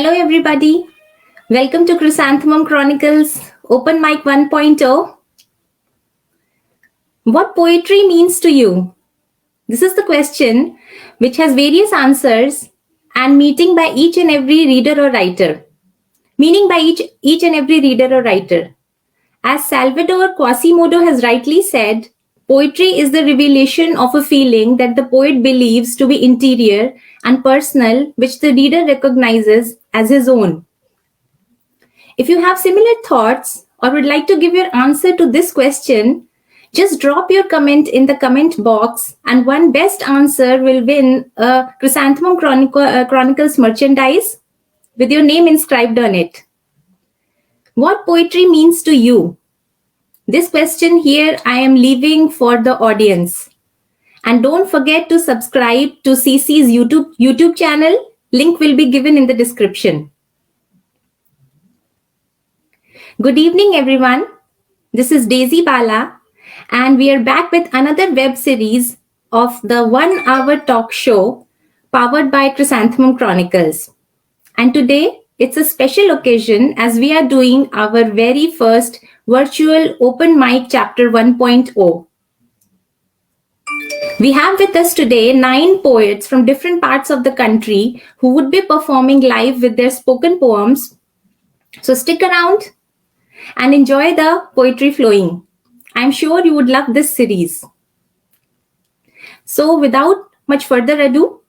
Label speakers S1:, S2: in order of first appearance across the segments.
S1: Hello, everybody. Welcome to Chrysanthemum Chronicles Open Mic 1.0. What poetry means to you? This is the question which has various answers and meaning by each and every reader or writer. Each and every reader or writer. As Salvador Quasimodo has rightly said, poetry is the revelation of a feeling that the poet believes to be interior and personal, which the reader recognizes as his own. If you have similar thoughts or would like to give your answer to this question, just drop your comment in the comment box, and one best answer will win a Chronicles merchandise with your name inscribed on it. What poetry means to you? This question here I am leaving for the audience. And don't forget to subscribe to CC's YouTube channel. Link will be given in the description. Good evening, everyone. This is Daisy Bala, and we are back with another web series of the 1 hour talk show powered by Chrysanthemum Chronicles. And today, it's a special occasion as we are doing our very first virtual open mic chapter 1.0. We have with us today 9 poets from different parts of the country who would be performing live with their spoken poems. So stick around and enjoy the poetry flowing. I'm sure you would love this series. So without much further ado,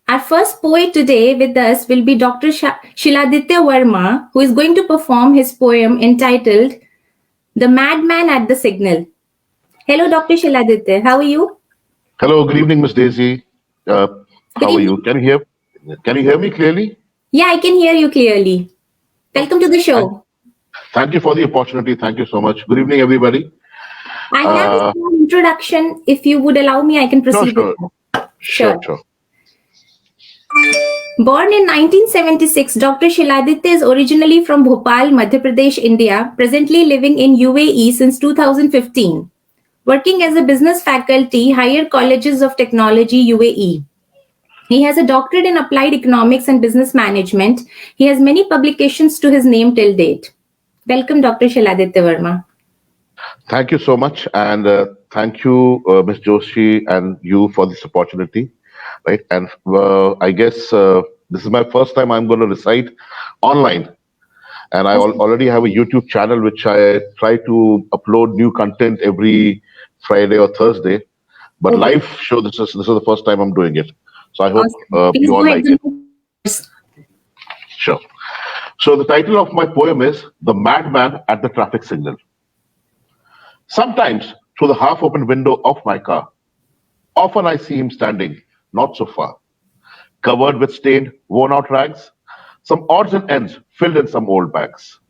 S1: our first poet today with us will be Dr. Shiladitya Verma, who is going to perform his poem entitled The Madman at the Signal. Hello, Dr. Shiladitya. How are you?
S2: Hello, good evening, Miss Daisy. How are you? Can you hear me clearly?
S1: Yeah, I can hear you clearly. Welcome to the show.
S2: Thank you for the opportunity. Thank you so much. Good evening, everybody.
S1: I have a small introduction. If you would allow me, I can proceed with that.
S2: Sure.
S1: Born in 1976, Dr. Shiladitya is originally from Bhopal, Madhya Pradesh, India, presently living in UAE since 2015. Working as a business faculty, Higher Colleges of Technology, UAE. He has a doctorate in applied economics and business management. He has many publications to his name till date. Welcome, Dr. Shiladitya Verma.
S2: Thank you so much, and thank you, Ms. Joshi, and you for this opportunity. Right, and I guess this is my first time I'm going to recite online, and I already have a YouTube channel which I try to upload new content every Friday or Thursday. But live show, this is the first time I'm doing it. So I hope you all like it. Sure. So the title of my poem is The Madman at the Traffic Signal. Sometimes through the half-open window of my car, often I see him standing not so far, covered with stained, worn-out rags, some odds and ends filled in some old bags,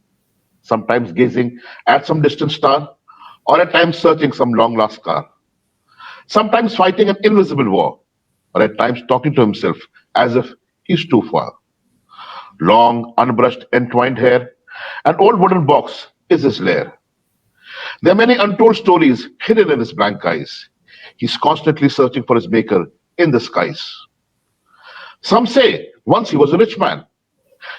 S2: sometimes gazing at some distant star, or at times searching some long-lost scar, sometimes fighting an invisible war, or at times talking to himself as if he's too far. Long, unbrushed, entwined hair, an old wooden box is his lair. There are many untold stories hidden in his blank eyes. He's constantly searching for his maker in the skies. Some say once he was a rich man.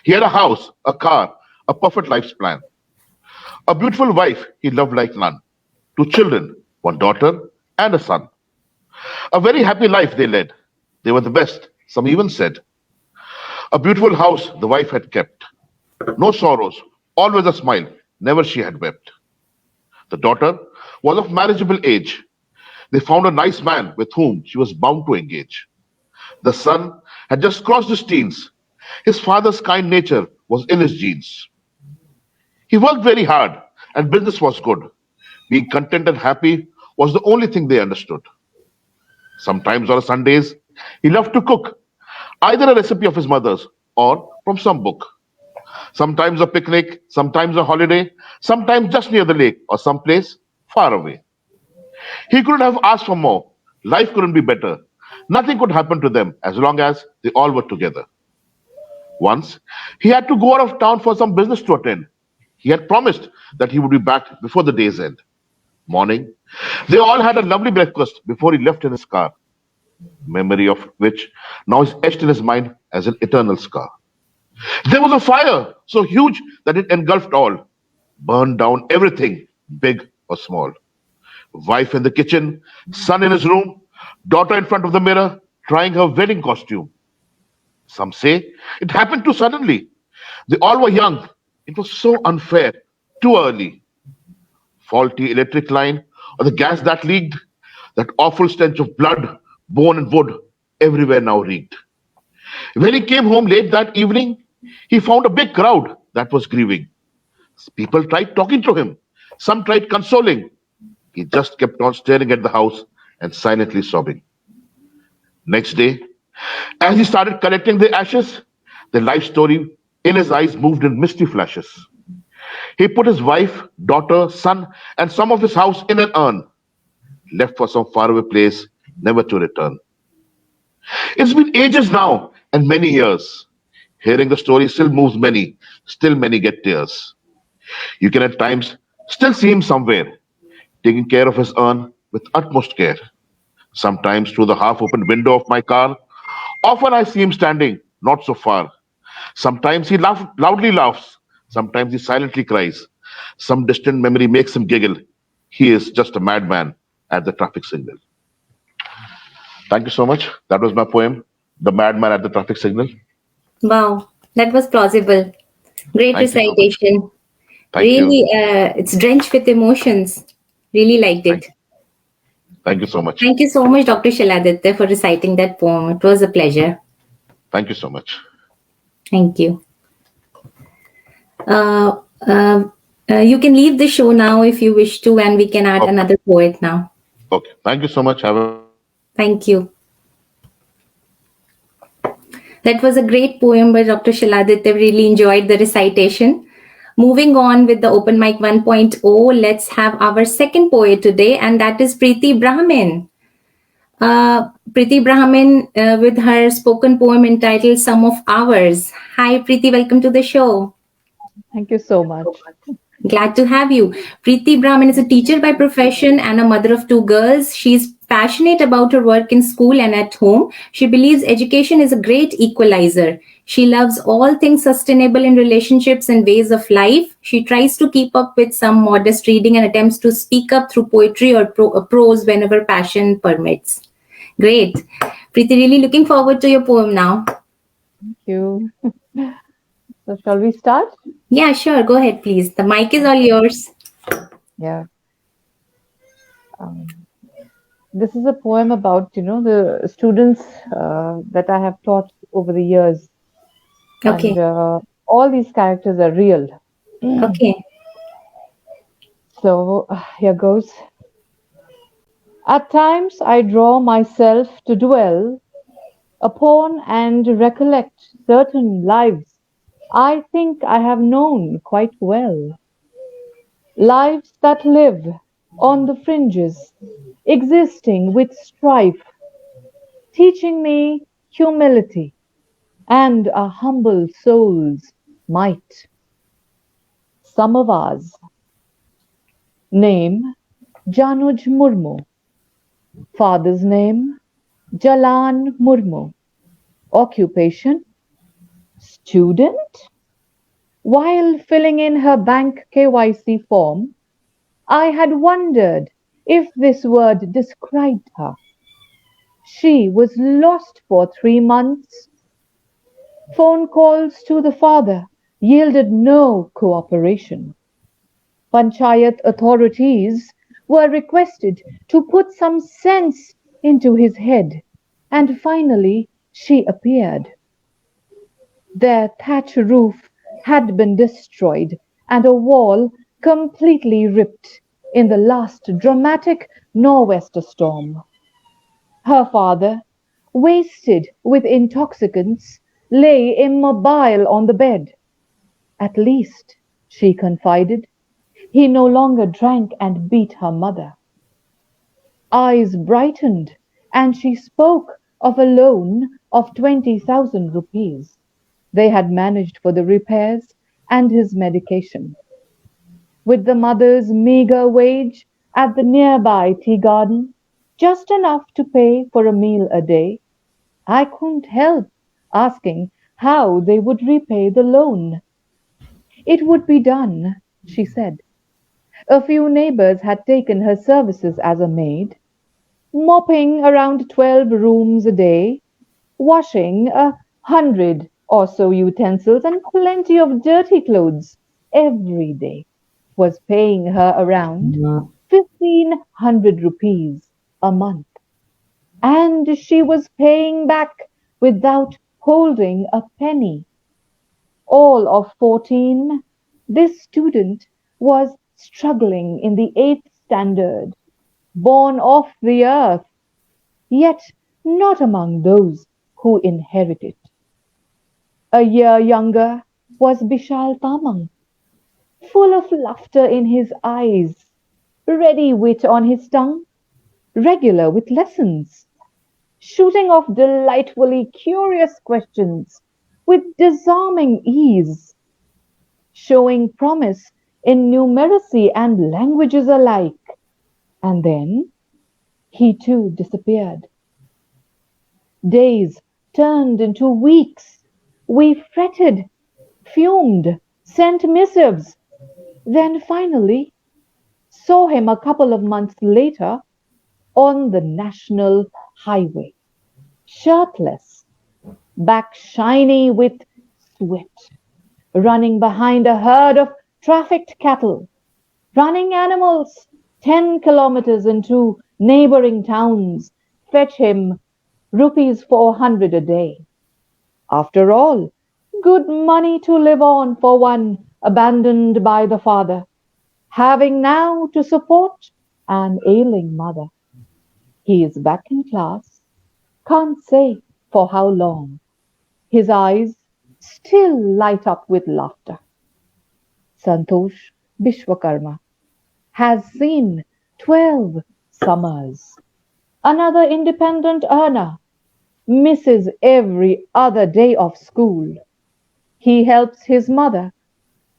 S2: He had a house, a car, a perfect life's plan. A beautiful wife he loved like none. 2 children, 1 daughter and a son. A very happy life they led. They were the best, some even said. A beautiful house the wife had kept. No sorrows, always a smile, never she had wept. The daughter was of marriageable age. They found a nice man with whom she was bound to engage. The son had just crossed his teens. His father's kind nature was in his genes. He worked very hard and business was good. Being content and happy was the only thing they understood. Sometimes on Sundays, he loved to cook, either a recipe of his mother's or from some book. Sometimes a picnic, sometimes a holiday, sometimes just near the lake or someplace far away. He couldn't have asked for more. Life couldn't be better. Nothing could happen to them as long as they all were together. Once, he had to go out of town for some business to attend. He had promised that he would be back before the day's end. Morning, they all had a lovely breakfast before he left in his car, memory of which now is etched in his mind as an eternal scar. There was a fire so huge that it engulfed all, burned down everything, big or small. Wife in the kitchen, son in his room, daughter in front of the mirror, trying her wedding costume. Some say it happened too suddenly. They all were young. It was so unfair, too early. Faulty electric line, or the gas that leaked, that awful stench of blood, bone, and wood everywhere now reeked. When he came home late that evening, he found a big crowd that was grieving. People tried talking to him, some tried consoling. He just kept on staring at the house and silently sobbing. Next day, as he started collecting the ashes, the life story in his eyes moved in misty flashes. He put his wife, daughter, son, and some of his house in an urn, left for some faraway place, never to return. It's been ages now and many years. Hearing the story still moves many, still many get tears. You can at times still see him somewhere, taking care of his urn with utmost care. Sometimes through the half open window of my car, often I see him standing, not so far. Sometimes he loudly laughs, sometimes he silently cries. Some distant memory makes him giggle. He is just a madman at the traffic signal. Thank you so much. That was my poem, The Madman at the Traffic Signal.
S1: Wow, that was plausible. Great
S2: Thank you so much.
S1: recitation.
S2: Thank you.
S1: Really, it's drenched with emotions. Really liked
S2: Thank,
S1: it.
S2: thank you so much.
S1: Thank you so much, Dr. Shiladitya, for reciting that poem. It was a pleasure.
S2: Thank you so much.
S1: Thank you. Uh, uh, you can leave the show now if you wish to, and we can add
S2: Okay.
S1: another poet now.
S2: Okay. Thank you so much. Have a good day.
S1: Thank you. That was a great poem by Dr. Shiladitya. Really enjoyed the recitation. Moving on with the Open Mic 1.0, let's have our second poet today, and that is Preeti Brahmin. Preeti Brahmin with her spoken poem entitled Some of Ours. Hi, Preeti, welcome to the show.
S3: Thank you so much.
S1: Glad to have you. Preeti Brahmin is a teacher by profession and a mother of two girls. She's passionate about her work in school and at home. She believes education is a great equalizer. She loves all things sustainable in relationships and ways of life. She tries to keep up with some modest reading and attempts to speak up through poetry or prose whenever passion permits. Great. Preeti, really looking forward to your poem now.
S3: Thank you. So, shall we start?
S1: Yeah, sure. Go ahead, please. The mic is all yours.
S3: Yeah. Um, this is a poem about, the students that I have taught over the years.
S1: Okay.
S3: And all these characters are real.
S1: Okay.
S3: So, here goes. At times I draw myself to dwell upon and recollect certain lives I think I have known quite well. Lives that live on the fringes, existing with strife, teaching me humility and a humble soul's might. Some of ours. Name Januj Murmu. Father's name Jalan Murmu. Occupation student. While filling in her bank KYC form, I had wondered if this word described her. She was lost for 3 months. Phone calls to the father yielded no cooperation. Panchayat authorities were requested to put some sense into his head, and finally she appeared. Their thatch roof had been destroyed and a wall completely ripped in the last dramatic nor'wester storm. Her father, wasted with intoxicants, lay immobile on the bed. At least, she confided, he no longer drank and beat her mother. Eyes brightened, and she spoke of a loan of 20,000 rupees they had managed for the repairs and his medication. With the mother's meagre wage at the nearby tea garden, just enough to pay for a meal a day, I couldn't help asking how they would repay the loan. It would be done, she said. A few neighbors had taken her services as a maid, mopping around 12 rooms a day, washing 100 or so utensils and plenty of dirty clothes every day, was paying her around 1,500 rupees a month. And she was paying back without holding a penny. All of 14, this student was struggling in the eighth standard, born off the earth, yet not among those who inherit it. A year younger was Bishal Tamang, full of laughter in his eyes, ready wit on his tongue, regular with lessons, shooting off delightfully curious questions with disarming ease, showing promise in numeracy and languages alike. And then he too disappeared. Days turned into weeks. We fretted, fumed, sent missives, then finally saw him a couple of months later on the national highway, shirtless, back shiny with sweat, running behind a herd of trafficked cattle, running animals 10 kilometers into neighboring towns, fetch him rupees 400 a day. After all, good money to live on for one abandoned by the father, having now to support an ailing mother. He is back in class, can't say for how long. His eyes still light up with laughter. Santosh Bishwakarma has seen 12 summers. Another independent earner misses every other day of school. He helps his mother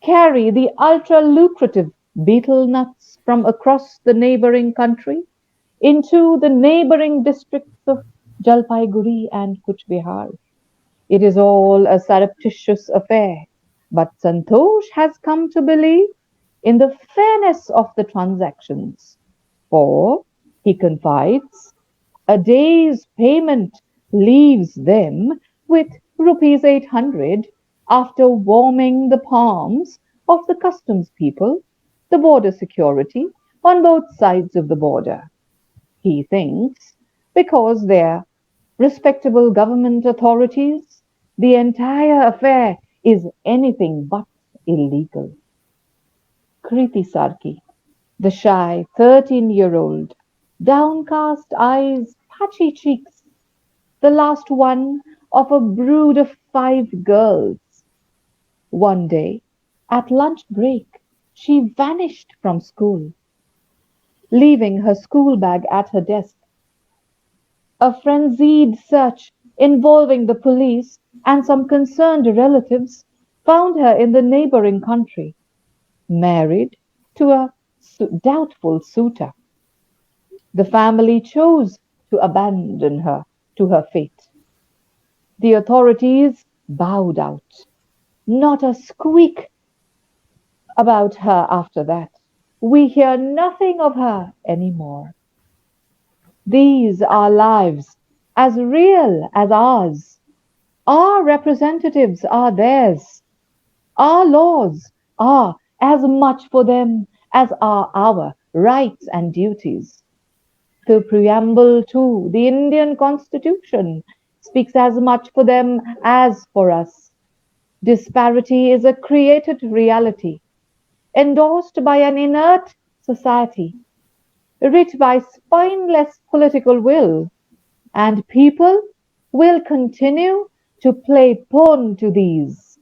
S3: carry the ultra lucrative betel nuts from across the neighboring country into the neighboring districts of Jalpaiguri and Kuch Bihar. It is all a surreptitious affair, but Santosh has come to believe in the fairness of the transactions. For, he confides, a day's payment leaves them with rupees 800 after warming the palms of the customs people, the border security on both sides of the border. He thinks because they're respectable government authorities, the entire affair is anything but illegal. Kriti Sarki, the shy 13-year-old, downcast eyes, patchy cheeks, the last one of a brood of 5 girls. One day, at lunch break, she vanished from school, leaving her school bag at her desk. A frenzied search involving the police and some concerned relatives found her in the neighboring country, married to a doubtful suitor. The family chose to abandon her to her fate. The authorities bowed out. Not a squeak about her after that. We hear nothing of her anymore. These are lives as real as ours. Our representatives are theirs. Our laws are as much for them as are our rights and duties. The preamble to the Indian Constitution speaks as much for them as for us. Disparity is a created reality, endorsed by an inert society, writ by spineless political will, and people will continue to play pawn to these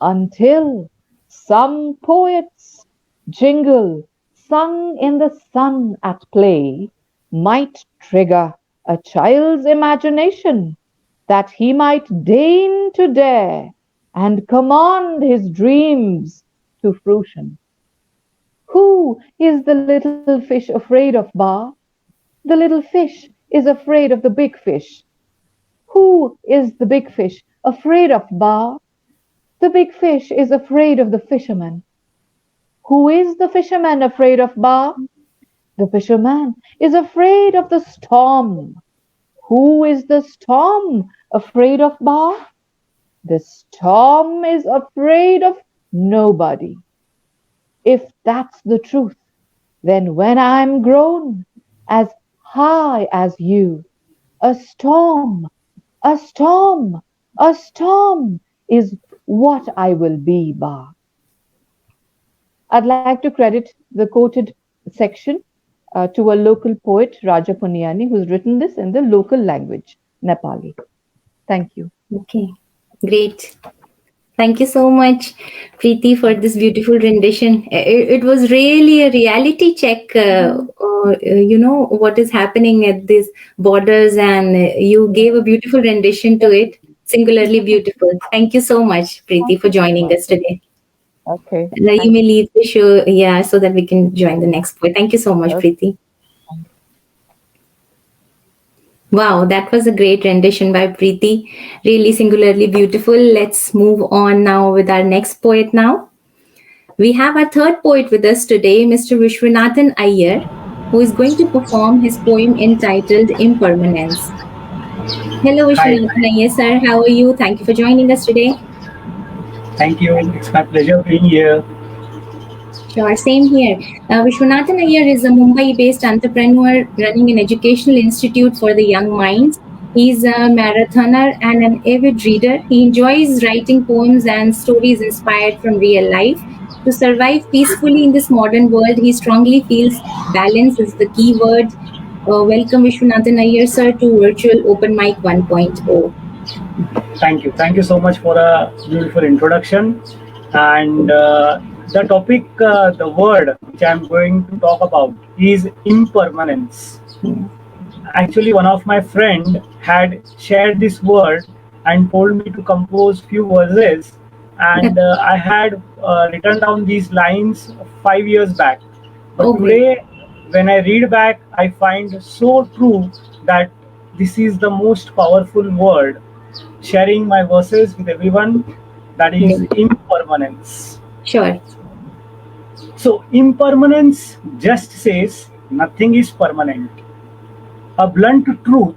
S3: until some poet's jingle sung in the sun at play might trigger a child's imagination that he might deign to dare and command his dreams to fruition. Who is the little fish afraid of, Ba? The little fish is afraid of the big fish. Who is the big fish afraid of Ba. The big fish is afraid of the fisherman. Who is the fisherman afraid of, Ba? The fisherman is afraid of the storm. Who is the storm afraid of, Ba? The storm is afraid of nobody. If that's the truth, then when I'm grown as high as you, a storm, a storm, a storm is what I will be, Ba. I'd like to credit the quoted section to a local poet, Raja Punyani, who's written this in the local language, Nepali. Thank you.
S1: Okay, great. Thank you so much, Preeti, for this beautiful rendition. It was really a reality check, what is happening at these borders, and you gave a beautiful rendition to it. Singularly beautiful. Thank you so much, Preeti, for joining us today.
S3: Okay.
S1: Now you may leave the show, so that we can join the next point. Thank you so much,
S3: Okay.
S1: Preeti. Wow, that was a great rendition by Preeti. Really singularly beautiful. Let's move on now with our next poet now. We have our third poet with us today, Mr. Vishwanathan Iyer, who is going to perform his poem entitled Impermanence. Hello,
S4: Hi,
S1: Vishwanathan Iyer, sir. How are you? Thank you for joining us today.
S4: thank you. It's my pleasure being here.
S1: Sure, same here. Vishwanathan Iyer is a Mumbai-based entrepreneur running an educational institute for the young minds. He's a marathoner and an avid reader. He enjoys writing poems and stories inspired from real life. To survive peacefully in this modern world, he strongly feels balance is the key word. Welcome, Vishwanathan Iyer, sir, to Virtual Open Mic 1.0.
S4: Thank you. Thank you so much for a beautiful introduction. And the topic, the word which I'm going to talk about is impermanence. Actually, one of my friend had shared this word and told me to compose few verses, and I had written down these lines 5 years back. But
S1: Okay.
S4: today, when I read back, I find so true that this is the most powerful word. Sharing my verses with everyone, that is impermanence.
S1: Sure.
S4: So, impermanence just says nothing is permanent. A blunt truth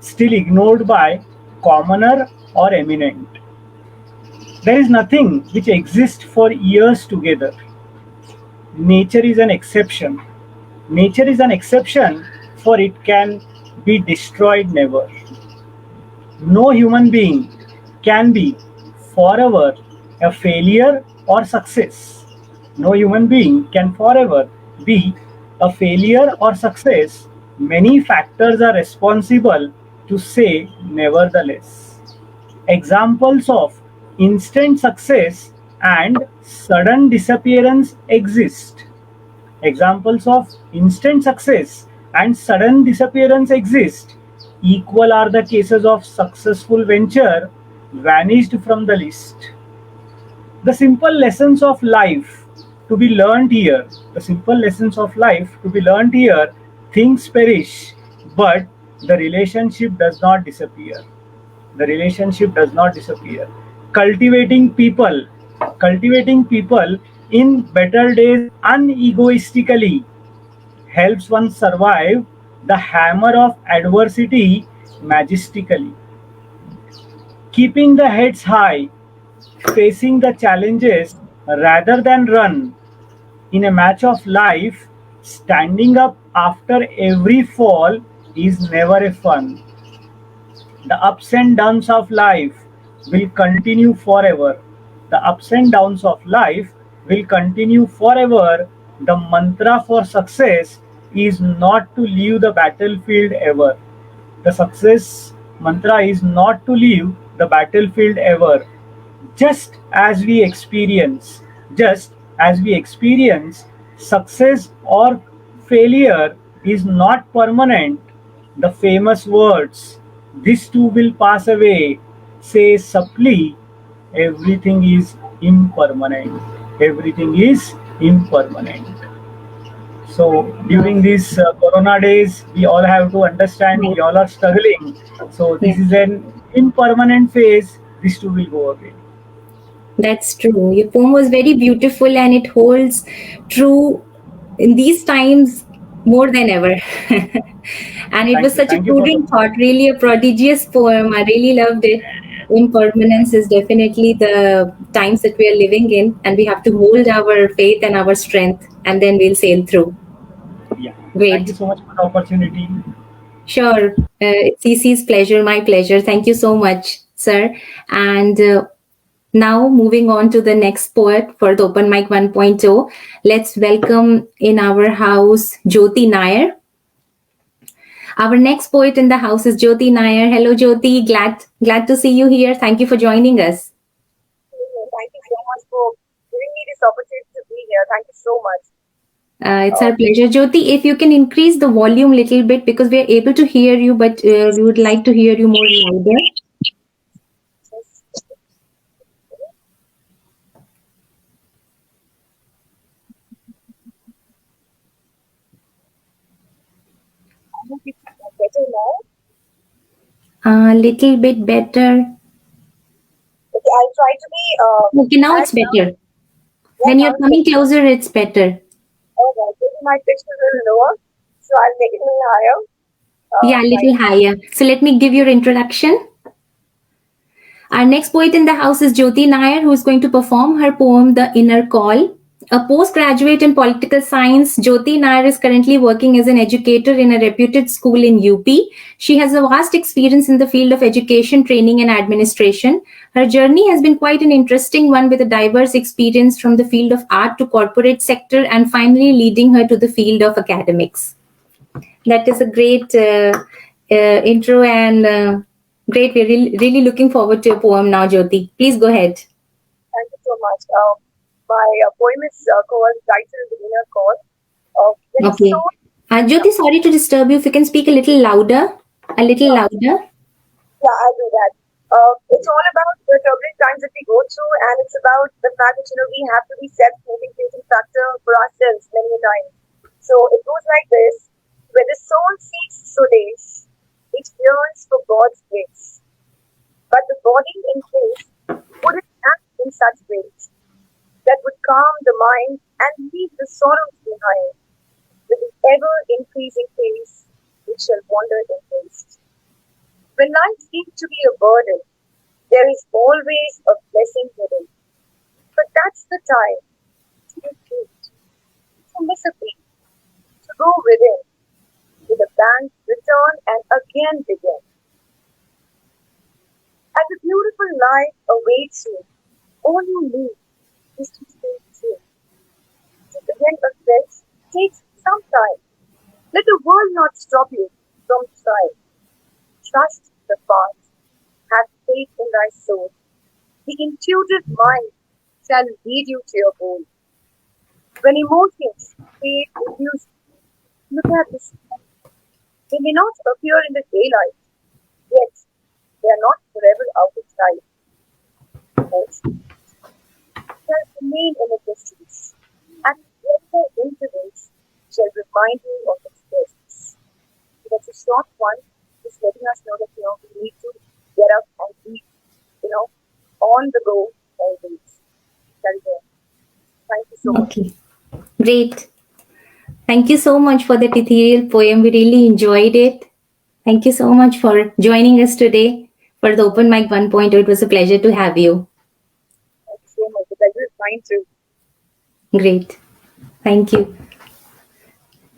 S4: still ignored by commoner or eminent. There is nothing which exists for years together. Nature is an exception. Nature is an exception, for it can be destroyed never. No human being can be forever a failure or success. No human being can forever be a failure or success. Many factors are responsible to say nevertheless. Examples of instant success and sudden disappearance exist. Examples of instant success and sudden disappearance exist. Equal are the cases of successful venture vanished from the list. The simple lessons of life to be learned here, the simple lessons of life to be learned here, things perish, but the relationship does not disappear. The relationship does not disappear. Cultivating people in better days unegoistically helps one survive the hammer of adversity majestically. Keeping the heads high, facing the challenges rather than run in a match of life, standing up after every fall is never a fun. The ups and downs of life will continue forever. The ups and downs of life will continue forever. The mantra for success is not to leave the battlefield ever. The success mantra is not to leave the battlefield ever. Just as we experience, success or failure is not permanent. The famous words, "This too will pass away," say subtly, everything is impermanent. Everything is impermanent. So during these Corona days, we all have to understand we all are struggling. So this is an impermanent phase. this too will go away.
S1: That's true. Your poem was very beautiful and it holds true in these times more than ever. And it was such a
S4: Thank you for
S1: prudent thought, really a prodigious poem. I really loved it. Impermanence is definitely the times that we are living in, and we have to hold our faith and our strength, and then we'll sail through.
S4: Yeah.
S1: Great.
S4: Thank you so much for the opportunity.
S1: Sure. It's CC's pleasure, my pleasure. Thank you so much, sir. And now moving on to the next poet for the Open Mic 1.0. Let's welcome in our house Jyoti Nair. Our next poet in the house is Jyoti Nair. Hello, Jyoti. Glad to see you here. Thank you for joining us.
S5: Thank you so much for giving me this opportunity to be here. Thank you so much.
S1: It's our pleasure. Jyoti, if you can increase the volume a little bit because we are able to hear you, but we would like to hear you more louder.
S5: I hope it's better now.
S1: A little bit better.
S5: Okay, I'll try to be.
S1: Okay, now it's better. When you're coming closer, it's better.
S5: Alright, maybe my pitch is a little lower, so I'll make it a little higher.
S1: Yeah, a little higher. So let me give your introduction. Our next poet in the house is Jyoti Nair, who is going to perform her poem, The Inner Call. A postgraduate in political science, Jyoti Nair is currently working as an educator in a reputed school in UP. She has a vast experience in the field of education, training, and administration. Her journey has been quite an interesting one with a diverse experience from the field of art to corporate sector and finally leading her to the field of academics. That is a great intro and great. We're really looking forward to your poem now, Jyoti. Please go ahead.
S5: Thank you so much. My poem is called titled The Inner Call.
S1: Okay. Jyoti, sorry to disturb you. If you can speak a little louder. A little louder.
S5: Yeah, I'll do that. It's all about the turbulent times that we go through, and it's about the fact that we have to be self-motivating factor for ourselves many a time. So it goes like this: where the soul seeks solace, it yearns for God's grace, but the body in place wouldn't act in such ways that would calm the mind and leave the sorrows behind. With the ever-increasing pace, it shall wander in haste. When life seems to be a burden, there is always a blessing hidden. But that's the time to retreat, to miss a beat, to go within, with a bang, return and again begin. And the beautiful life awaits you. All you need is to stay true. To begin afresh takes some time. Let the world not stop you from trying. Trust the path. Have faith in thy soul. The intuitive mind shall lead you to your goal. When emotions fade reduce, look at the sky. They may not appear in the daylight, yet they are not forever out of sight. Hence, shall remain in a distance, and regular intervals shall remind you of its presence. That's a short one, just letting us know that we need to get up and be, on the go always. Thank you so much.
S1: Okay, great. Thank you so much for that ethereal poem. We really enjoyed it. Thank you so much for joining us today for the Open Mic 1.0. It was a pleasure to have you.
S5: Thank you so much. The pleasure is mine too.
S1: Great. Thank you.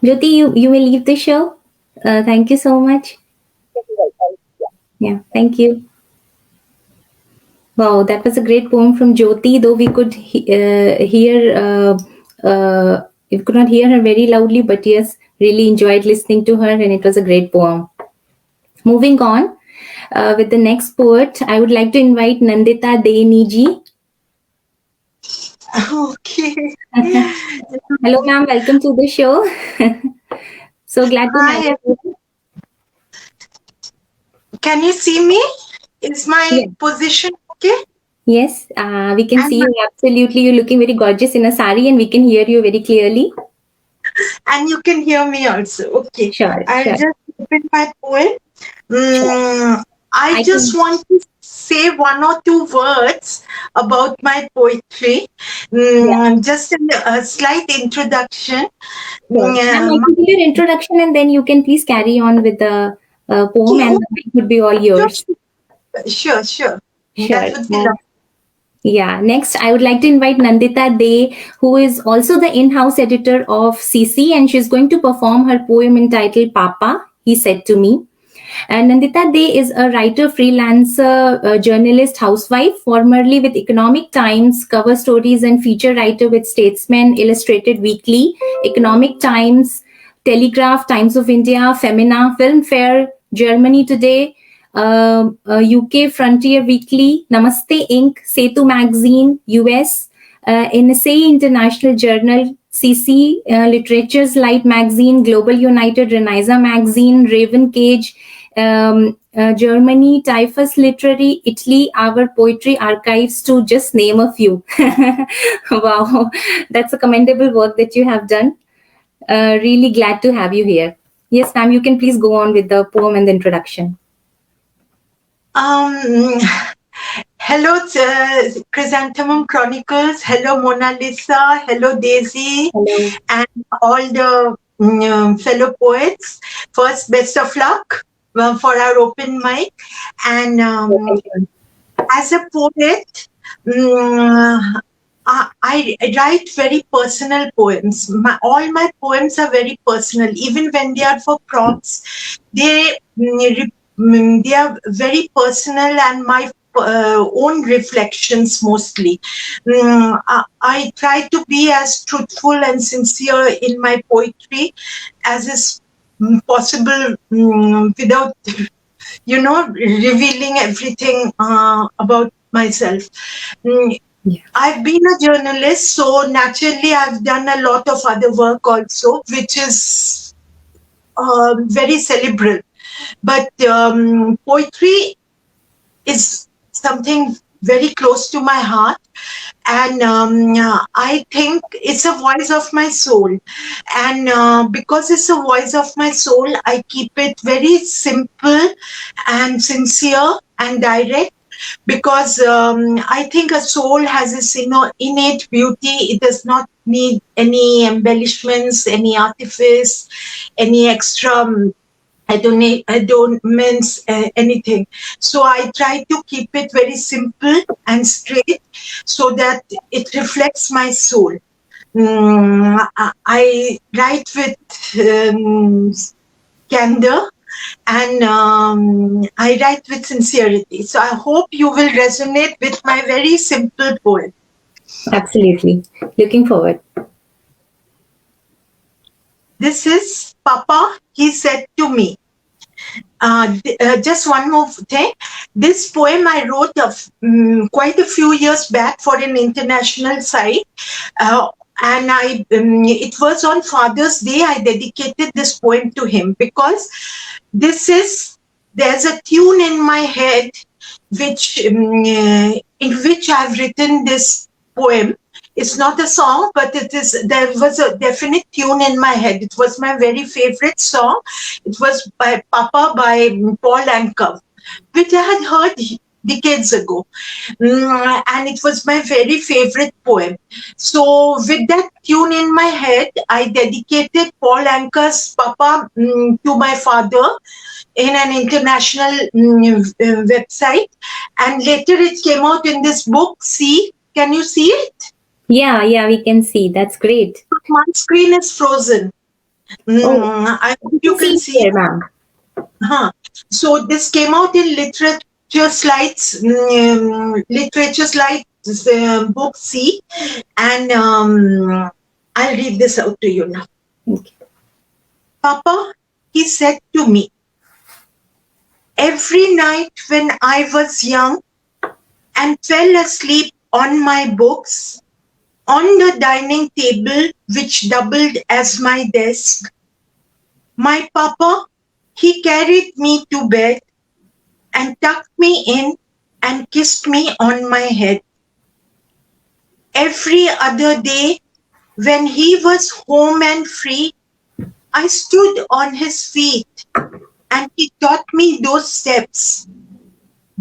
S1: Jyoti, you may leave the show. Thank you so much. Yeah, thank you. Wow, that was a great poem from Jyoti, though we could we could not hear her very loudly, but yes, really enjoyed listening to her and it was a great poem. Moving on with the next poet, I would like to invite Nandita Deniji.
S6: Okay.
S1: Hello, ma'am. Welcome to the show. So glad to have you.
S6: Can you see me? Is my position okay?
S1: Yes, we can see you absolutely. You're looking very gorgeous in a sari and we can hear you very clearly.
S6: And you can hear me also. Okay.
S1: Sure.
S6: I'll just open my poem.
S1: Sure.
S6: I just want to say one or two words about my poetry. Just a slight introduction.
S1: Sure. Ma'am, I can give your introduction and then you can please carry on with the poem and the mic would be all yours.
S6: Sure.
S1: Sure.
S6: That would be lovely.
S1: Yeah, next I would like to invite Nandita De, who is also the in-house editor of CC, and she's going to perform her poem entitled Papa, He Said to Me. And Nandita De is a writer, freelancer, journalist, housewife, formerly with Economic Times, cover stories and feature writer with Statesman, Illustrated Weekly, Economic Times, Telegraph, Times of India, Femina, Filmfare, Germany Today, UK Frontier Weekly, Namaste Inc., Setu Magazine, US, NSA International Journal, CC, Literature's Light Magazine, Global United, Renaissance Magazine, Raven Cage, Germany, Typhus Literary, Italy, Our Poetry Archives, to just name a few. Wow, that's a commendable work that you have done. Really glad to have you here. Yes, ma'am, you can please go on with the poem and the introduction.
S6: Hello, Chrysanthemum Chronicles. Hello, Mona Lisa. Hello, Daisy.
S1: Hello.
S6: And all the fellow poets. First, best of luck for our open mic. And as a poet, I write very personal poems. All my poems are very personal. Even when they are for prompts, they are very personal and my own reflections mostly. I try to be as truthful and sincere in my poetry as is possible without, revealing everything about myself. I've been a journalist, so naturally I've done a lot of other work also, which is very cerebral. But poetry is something very close to my heart, and I think it's a voice of my soul. And because it's a voice of my soul, I keep it very simple and sincere and direct, because I think a soul has this innate beauty. It does not need any embellishments, any artifice, any extra I don't mean anything. So I try to keep it very simple and straight so that it reflects my soul. I write with candor, and I write with sincerity. So I hope you will resonate with my very simple poem.
S1: Absolutely. Looking forward.
S6: This is Papa, He Said to Me. Just one more thing. This poem I wrote quite a few years back for an international site. And it was on Father's Day. I dedicated this poem to him because there's a tune in my head in which I've written this poem. It's not a song, but there was a definite tune in my head. It was my very favorite song. It was by Papa by Paul Anka, which I had heard decades ago. And it was my very favorite poem. So with that tune in my head, I dedicated Paul Anka's Papa to my father in an international website. And later it came out in this book, See. Can you see it?
S1: Yeah, we can see. That's great.
S6: My screen is frozen. I hope you can see it, ma'am. So this came out in Literature Slides book C, and I'll read this out to you now.
S1: Okay.
S6: Papa, he said to me, every night when I was young and fell asleep on my books, on the dining table which doubled as my desk, my papa, he carried me to bed and tucked me in and kissed me on my head. Every other day, when he was home and free, I stood on his feet and he taught me those steps.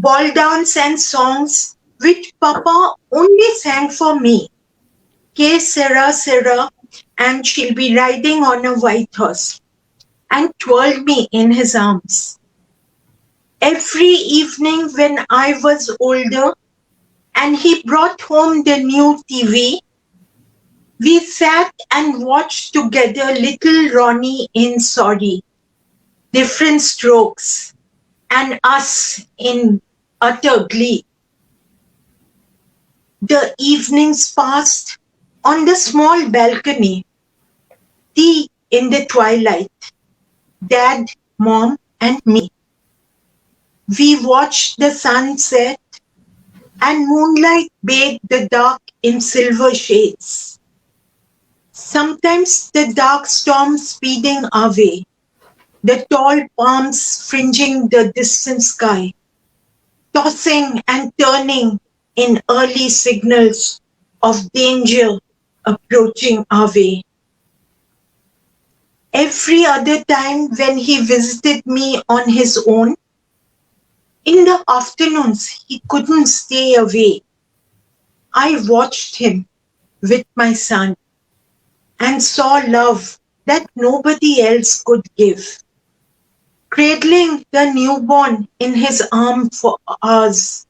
S6: ball dance and songs which Papa only sang for me. Que sera, sera, and she'll be riding on a white horse and twirled me in his arms. Every evening when I was older and he brought home the new TV, we sat and watched together Little Ronnie in Sorry, Different Strokes, and us in utter glee. The evenings passed on the small balcony, tea in the twilight, Dad, Mom, and me. We watched the sunset and moonlight bathed the dark in silver shades. Sometimes the dark storm speeding our way, the tall palms fringing the distant sky, tossing and turning in early signals of danger approaching our way. Every other time when he visited me on his own, in the afternoons he couldn't stay away. I watched him with my son and saw love that nobody else could give. Cradling the newborn in his arm for hours,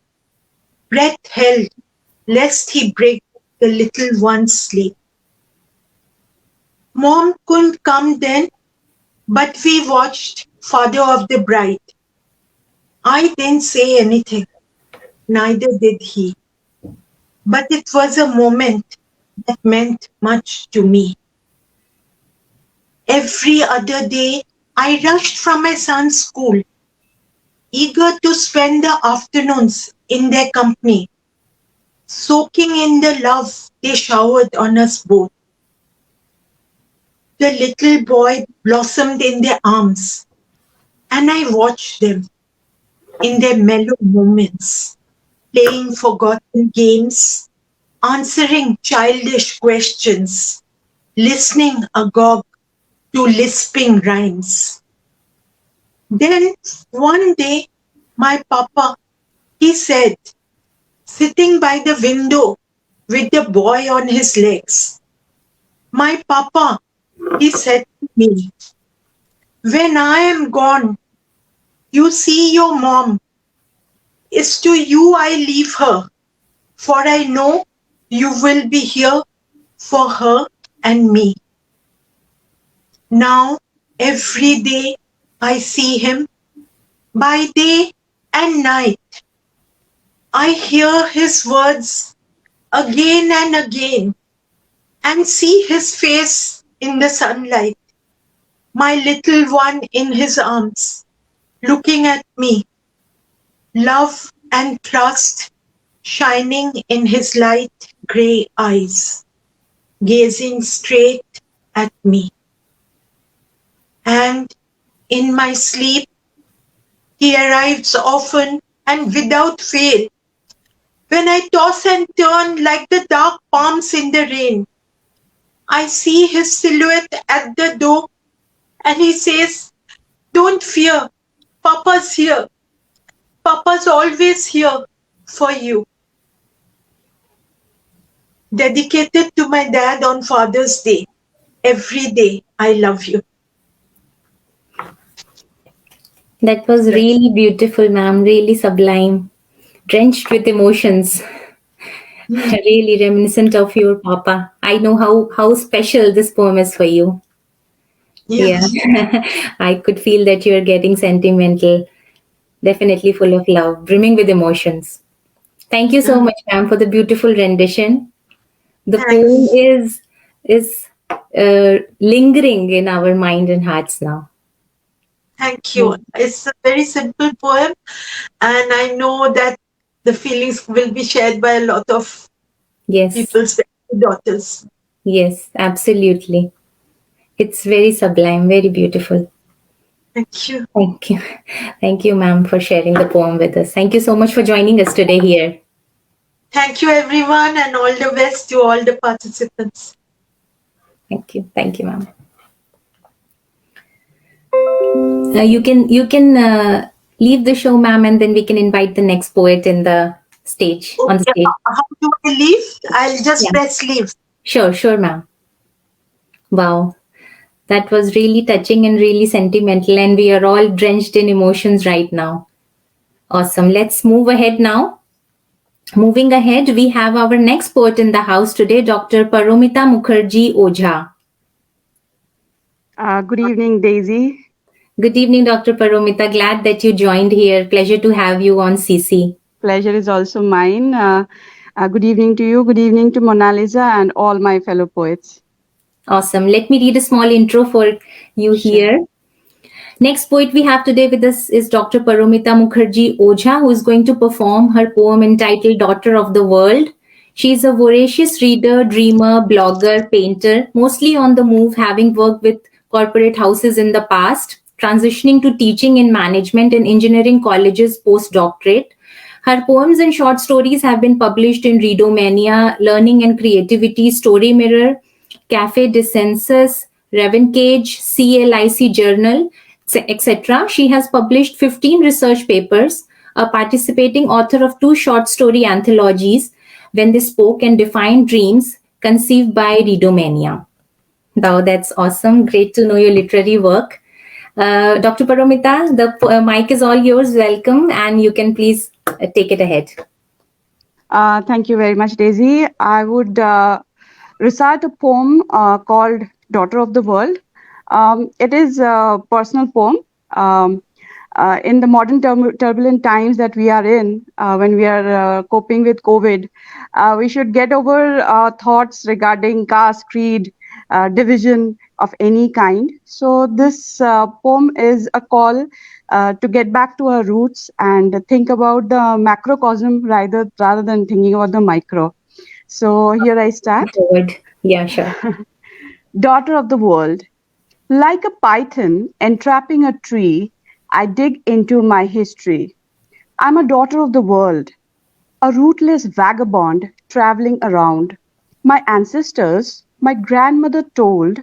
S6: breath held lest he break the little one's sleep. Mom couldn't come then, but we watched Father of the Bride. I didn't say anything, neither did he. But it was a moment that meant much to me. Every other day, I rushed from my son's school, eager to spend the afternoons in their company, soaking in the love they showered on us both. The little boy blossomed in their arms, and I watched them in their mellow moments, playing forgotten games, answering childish questions, listening agog to lisping rhymes. Then one day, my papa, he said, sitting by the window with the boy on his legs, my papa, he said to me, when I am gone, you see your mom. It's to you I leave her, for I know you will be here for her and me. Now, every day I see him, by day and night. I hear his words again and again and see his face in the sunlight, my little one in his arms, looking at me, love and trust shining in his light grey eyes, gazing straight at me. And in my sleep, he arrives often and without fail. When I toss and turn like the dark palms in the rain, I see his silhouette at the door and he says, don't fear, Papa's here. Papa's always here for you. Dedicated to my dad on Father's Day. Every day, I love you.
S1: That was really beautiful, ma'am. Really sublime. Drenched with emotions. Really reminiscent of your papa. I know how special this poem is for you. Yeah. I could feel that you're getting sentimental. Definitely full of love, brimming with emotions. Thank you so much, ma'am, for the beautiful rendition. The poem is lingering in our mind and hearts now.
S6: Thank you. It's a very simple poem, and I know that the feelings will be shared by a lot of people, especially daughters.
S1: Yes, absolutely. It's very sublime, very beautiful.
S6: Thank you.
S1: Thank you. Thank you, ma'am, for sharing the poem with us. Thank you so much for joining us today here.
S6: Thank you, everyone, and all the best to all the participants.
S1: Thank you. Thank you, ma'am. You can leave the show, ma'am, and then we can invite the next poet in the stage, on the
S6: Okay,
S1: stage.
S6: how do I leave? I'll just
S1: Yeah.
S6: press leave.
S1: Sure, ma'am. Wow. That was really touching and really sentimental, and we are all drenched in emotions right now. Awesome. Let's move ahead now. Moving ahead, we have our next poet in the house today, Dr. Paromita Mukherjee Ojha.
S7: Good evening, Daisy.
S1: Good evening, Dr. Paromita. Glad that you joined here. Pleasure to have you on CC.
S7: Pleasure is also mine. Good evening to you. Good evening to Mona Lisa and all my fellow poets.
S1: Awesome. Let me read a small intro for you here. Next poet we have today with us is Dr. Paromita Mukherjee Ojha, who is going to perform her poem entitled Daughter of the World. She is a voracious reader, dreamer, blogger, painter, mostly on the move, having worked with corporate houses in the past, transitioning to teaching in management and engineering colleges post-doctorate. Her poems and short stories have been published in Readomania, Learning and Creativity, Story Mirror, Cafe de Census, Raven Cage, CLIC Journal, etc. She has published 15 research papers, a participating author of 2 short story anthologies, When They Spoke and Defined Dreams, conceived by Readomania. Wow, that's awesome. Great to know your literary work. Dr. Paromita, the mic is all yours. Welcome, and you can please take it ahead.
S7: Thank you very much, Daisy. I would recite a poem called Daughter of the World. It is a personal poem. In the modern turbulent times that we are in, when we are coping with COVID, we should get over thoughts regarding caste, creed, division of any kind. So this poem is a call to get back to our roots and think about the macrocosm rather than thinking about the micro. So here I start.
S1: Forward. Yeah, sure.
S7: Daughter of the world, like a python entrapping a tree, I dig into my history. I'm a daughter of the world, a rootless vagabond traveling around. My ancestors, my grandmother told,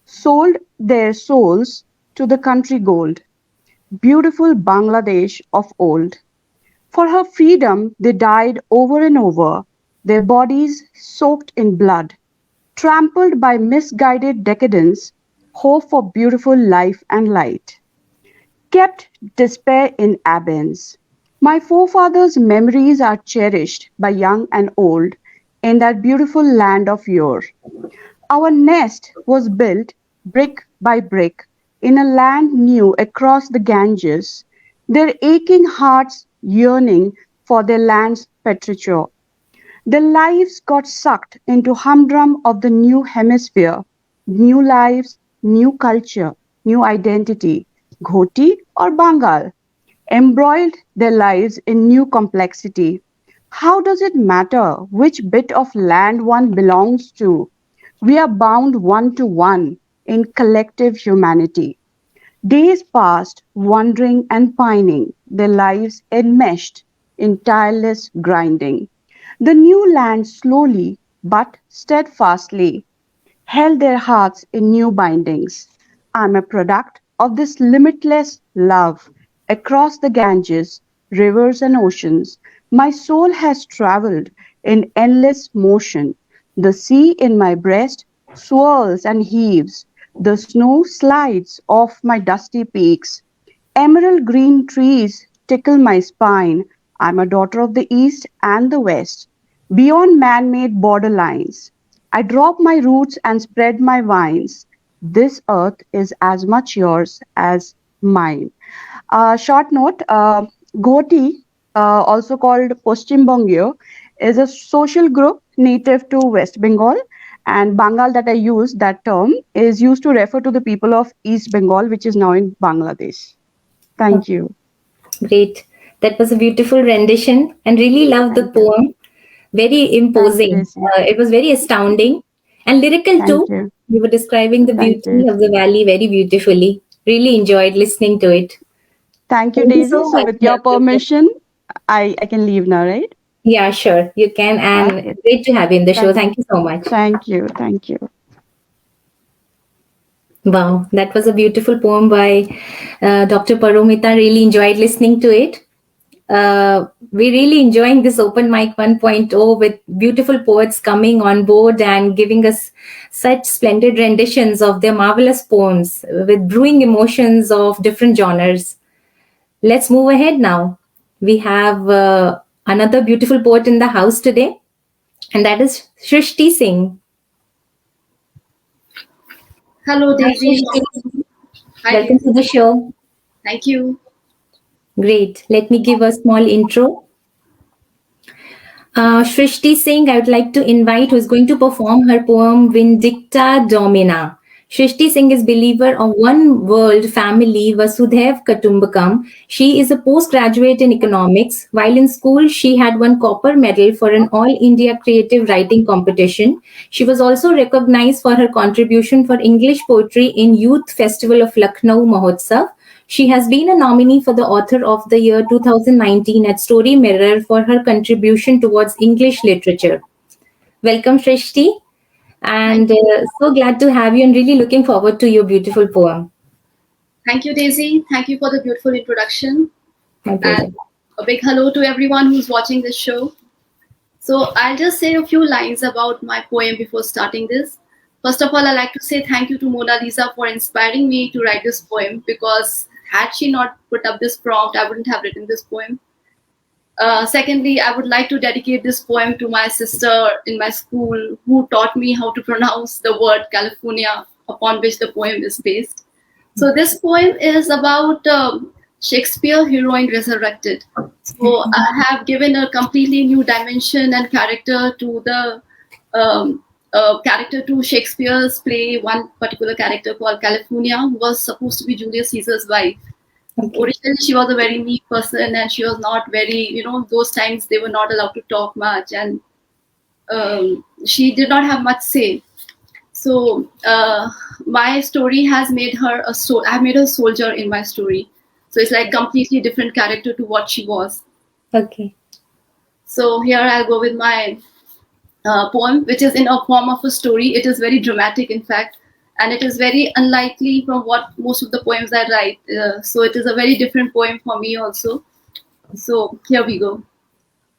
S7: sold their souls to the country gold, beautiful Bangladesh of old. For her freedom, they died over and over, their bodies soaked in blood, trampled by misguided decadence, hope for beautiful life and light. Kept despair in abeyance. My forefathers' memories are cherished by young and old in that beautiful land of yore. Our nest was built brick by brick in a land new across the Ganges, their aching hearts yearning for their land's petrichor. Their lives got sucked into humdrum of the new hemisphere, new lives, new culture, new identity, Ghoti or Bengal, embroiled their lives in new complexity. How does it matter which bit of land one belongs to? We are bound one to one in collective humanity. Days passed, wandering and pining, their lives enmeshed in tireless grinding. The new land slowly but steadfastly held their hearts in new bindings. I'm a product of this limitless love across the Ganges, rivers, and oceans. My soul has traveled in endless motion. The sea in my breast swirls and heaves. The snow slides off my dusty peaks. Emerald green trees tickle my spine. I'm a daughter of the East and the West, beyond man made borderlines. I drop my roots and spread my vines. This earth is as much yours as mine. Short note, Ghoti, also called Paschim Bangio, is a social group native to West Bengal. And Bengal that I use, that term, is used to refer to the people of East Bengal, which is now in Bangladesh. Thank you.
S1: Great. That was a beautiful rendition and really loved the poem. Very imposing. It was very astounding and lyrical too. You were describing the beauty of the valley very beautifully. Really enjoyed listening to it.
S7: Thank you, Daisy. So with your permission, I can leave now, right?
S1: Yeah, sure. You can. And great to have you in the show. Thank you so much.
S7: Thank you. Thank you.
S1: Wow, that was a beautiful poem by Dr. Paromita. Really enjoyed listening to it. We're really enjoying this Open Mic 1.0 with beautiful poets coming on board and giving us such splendid renditions of their marvelous poems with brewing emotions of different genres. Let's move ahead now. We have another beautiful poet in the house today, and that is Shrishti Singh.
S8: Hello, Daisy.
S1: Shrishti,
S8: Hi,
S1: welcome to the show.
S8: thank you.
S1: Great. Let me give a small intro. Shrishti Singh, I would like to invite, who is going to perform her poem Vindicta Domina. Shrishti Singh is believer of one world family Vasudhaiv Kutumbakam. She is a postgraduate in economics. While in school, she had won copper medal for an All India creative writing competition. She was also recognized for her contribution for English poetry in Youth Festival of Lucknow Mahotsav. She has been a nominee for the Author of the Year 2019 at Story Mirror for her contribution towards English literature. Welcome, Shrishti, and so glad to have you and really looking forward to your beautiful poem.
S8: Thank you, Daisy. Thank you for the beautiful introduction.
S1: My pleasure.
S8: And a big hello to everyone who's watching this show. So I'll just say a few lines about my poem before starting this. First of all, I'd like to say thank you to Mona Lisa for inspiring me to write this poem, because had she not put up this prompt, I wouldn't have written this poem. Secondly, I would like to dedicate this poem to my sister in my school who taught me how to pronounce the word California, upon which the poem is based. So this poem is about Shakespeare heroine resurrected. So I have given a completely new dimension and character to the character to Shakespeare's play, one particular character called California, who was supposed to be Julius Caesar's wife.
S1: Okay.
S8: Originally, she was a very meek person, and she was not very, those times they were not allowed to talk much, and she did not have much say. So my story has made her I've made her a soldier in my story. So it's like completely different character to what she was.
S1: Okay.
S8: So here I'll go with my poem, which is in a form of a story. It is very dramatic, in fact, and it is very unlikely from what most of the poems I write. So it is a very different poem for me also. So here we go.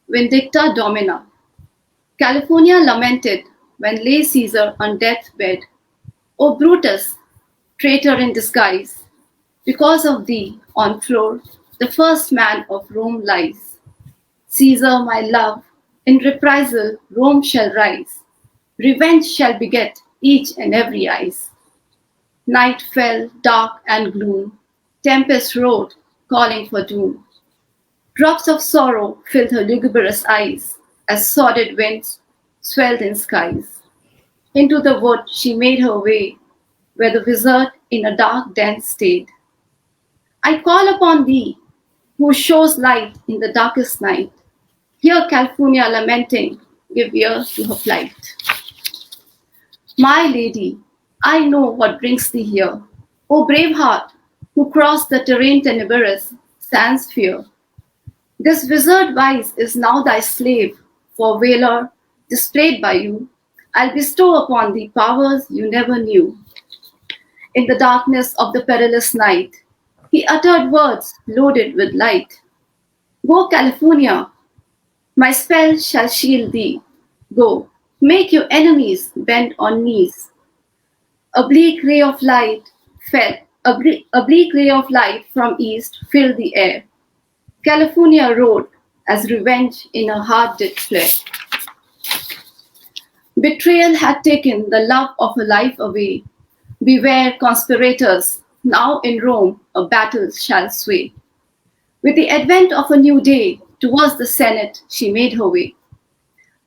S8: Vindicta Domina. California lamented when lay Caesar on deathbed. O Brutus, traitor in disguise, because of thee on floor the first man of Rome lies. Caesar, my love, in reprisal Rome shall rise. Revenge shall beget each and every eyes. Night fell, dark and gloom. Tempest roared, calling for doom. Drops of sorrow filled her lugubrious eyes, as sordid winds swelled in skies. Into the wood she made her way, where the wizard in a dark den stayed. I call upon thee, who shows light in the darkest night. Hear California lamenting, give ear to her plight. My lady, I know what brings thee here. O brave heart, who crossed the terrain tenebrous, sans fear. This wizard wise is now thy slave, for valor displayed by you. I'll bestow upon thee powers you never knew. In the darkness of the perilous night, he uttered words loaded with light. Go, California, my spell shall shield thee. Go, make your enemies bend on knees. A bleak ray of light fell. A bleak ray of light from east filled the air. California rode as revenge in her heart did flare. Betrayal had taken the love of her life away. Beware, conspirators, now in Rome a battle shall sway. With the advent of a new day, towards the Senate she made her way.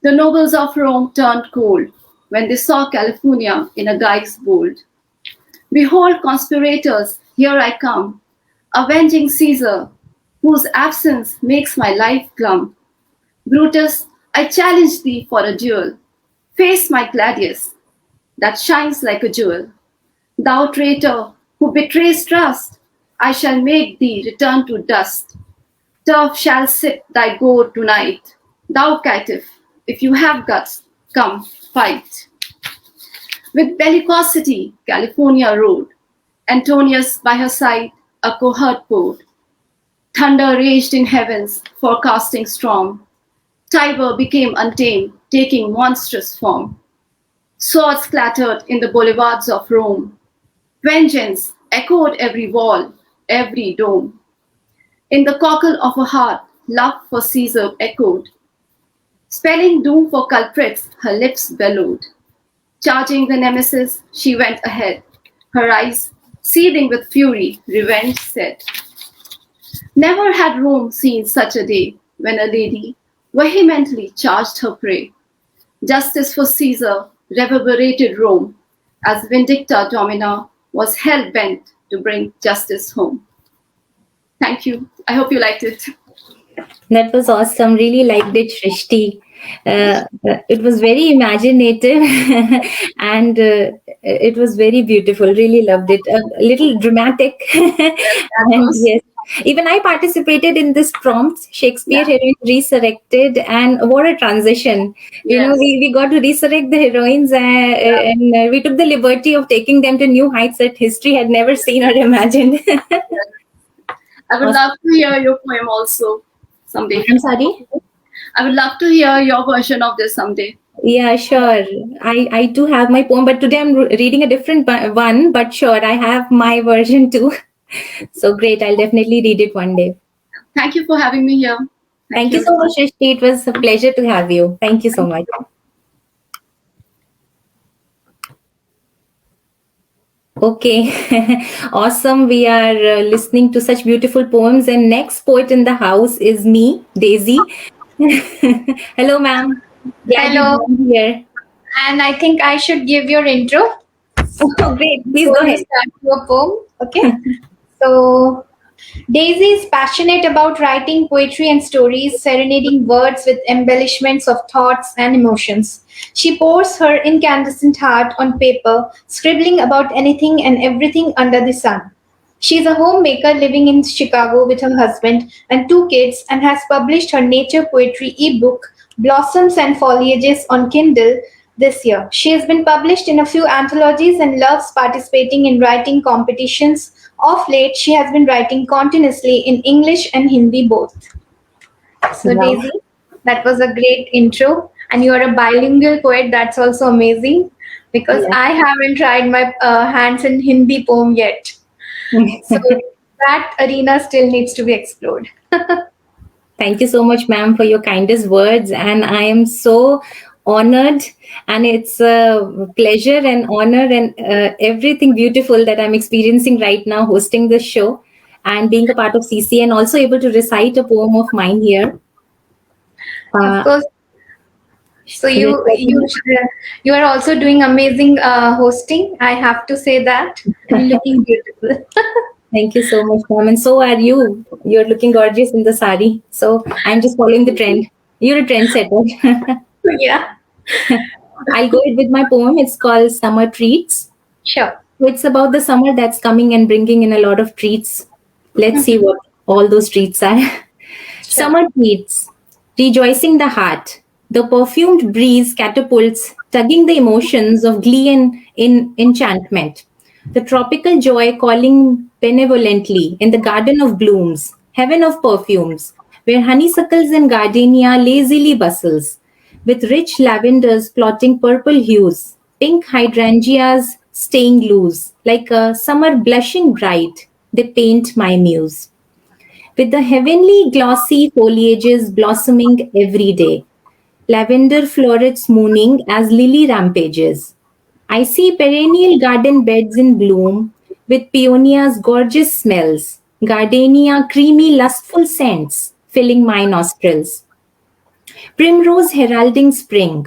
S8: The nobles of Rome turned cold when they saw California in a guise bold. Behold, conspirators, here I come, avenging Caesar, whose absence makes my life glum. Brutus, I challenge thee for a duel. Face my gladius, that shines like a jewel. Thou traitor, who betrays trust, I shall make thee return to dust. Turf shall sit thy goad tonight. Thou caitiff, if you have guts, come, fight. With bellicosity, California rode, Antonius by her side, a cohort poured. Thunder raged in heavens, forecasting storm. Tiber became untamed, taking monstrous form. Swords clattered in the boulevards of Rome. Vengeance echoed every wall, every dome. In the cockle of her heart, love for Caesar echoed. Spelling doom for culprits, her lips bellowed. Charging the nemesis, she went ahead, her eyes seething with fury, revenge said. Never had Rome seen such a day when a lady vehemently charged her prey. Justice for Caesar reverberated Rome as Vindicta Domina was hell bent to bring justice home. Thank you. I hope you liked it.
S1: That was awesome. Really liked it, Shrishti. It was very imaginative and it was very beautiful. Really loved it. A little dramatic. And yes, even I participated in this prompt, Shakespeare Heroine Resurrected, and what a transition. You know, we got to resurrect the heroines and we took the liberty of taking them to new heights that history had never seen or imagined.
S8: I would love to hear your poem also someday.
S1: I'm sorry?
S8: I would love to hear your version of this someday.
S1: Yeah, sure. I do have my poem, but today I'm reading a different one. But sure, I have my version too. So great. I'll definitely read it one day.
S8: Thank you for having me here.
S1: Thank you so much, Shrishti. It was a pleasure to have you. Thank you so much. Okay, awesome. We are listening to such beautiful poems, and next poet in the house is me, Daisy. Hello, ma'am.
S9: Hello.
S1: Here.
S9: And I think I should give your intro.
S1: Oh, great. Please go ahead.
S9: Start your poem. Okay. So, Daisy is passionate about writing poetry and stories, serenading words with embellishments of thoughts and emotions. She pours her incandescent heart on paper, scribbling about anything and everything under the sun. She is a homemaker living in Chicago with her husband and 2 kids and has published her nature poetry ebook, Blossoms and Foliages, on Kindle this year. She has been published in a few anthologies and loves participating in writing competitions. Of late, she has been writing continuously in English and Hindi both. So,
S1: Wow.
S9: Daisy, that was a great intro. And you are a bilingual poet. That's also amazing because I haven't tried my hands in Hindi poem yet. So that arena still needs to be explored.
S1: Thank you so much, ma'am, for your kindest words. And I am so honored, and it's a pleasure and honor and everything beautiful that I'm experiencing right now hosting this show and being a part of CC and also able to recite a poem of mine here.
S9: Of course. So you are also doing amazing hosting. I have to say that. And looking beautiful.
S1: Thank you so much, ma'am. And so are you. You're looking gorgeous in the sari. So I'm just following the trend. You're a trendsetter.
S9: Yeah.
S1: I'll go ahead with my poem. It's called Summer Treats.
S9: Sure.
S1: It's about the summer that's coming and bringing in a lot of treats. Let's see what all those treats are. Summer treats, rejoicing the heart. The perfumed breeze catapults, tugging the emotions of glee and in enchantment. The tropical joy calling benevolently in the garden of blooms, heaven of perfumes, where honeysuckles and gardenia lazily bustles, with rich lavenders plotting purple hues, pink hydrangeas staying loose, like a summer blushing bright, they paint my muse. With the heavenly glossy foliages blossoming every day, lavender florets mooning as lily rampages. I see perennial garden beds in bloom with peonias' gorgeous smells, gardenia creamy lustful scents filling my nostrils. Primrose heralding spring,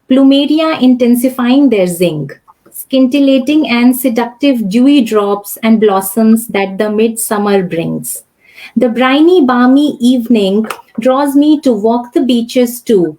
S1: plumeria intensifying their zing, scintillating and seductive dewy drops and blossoms that the midsummer brings. The briny, balmy evening draws me to walk the beaches too,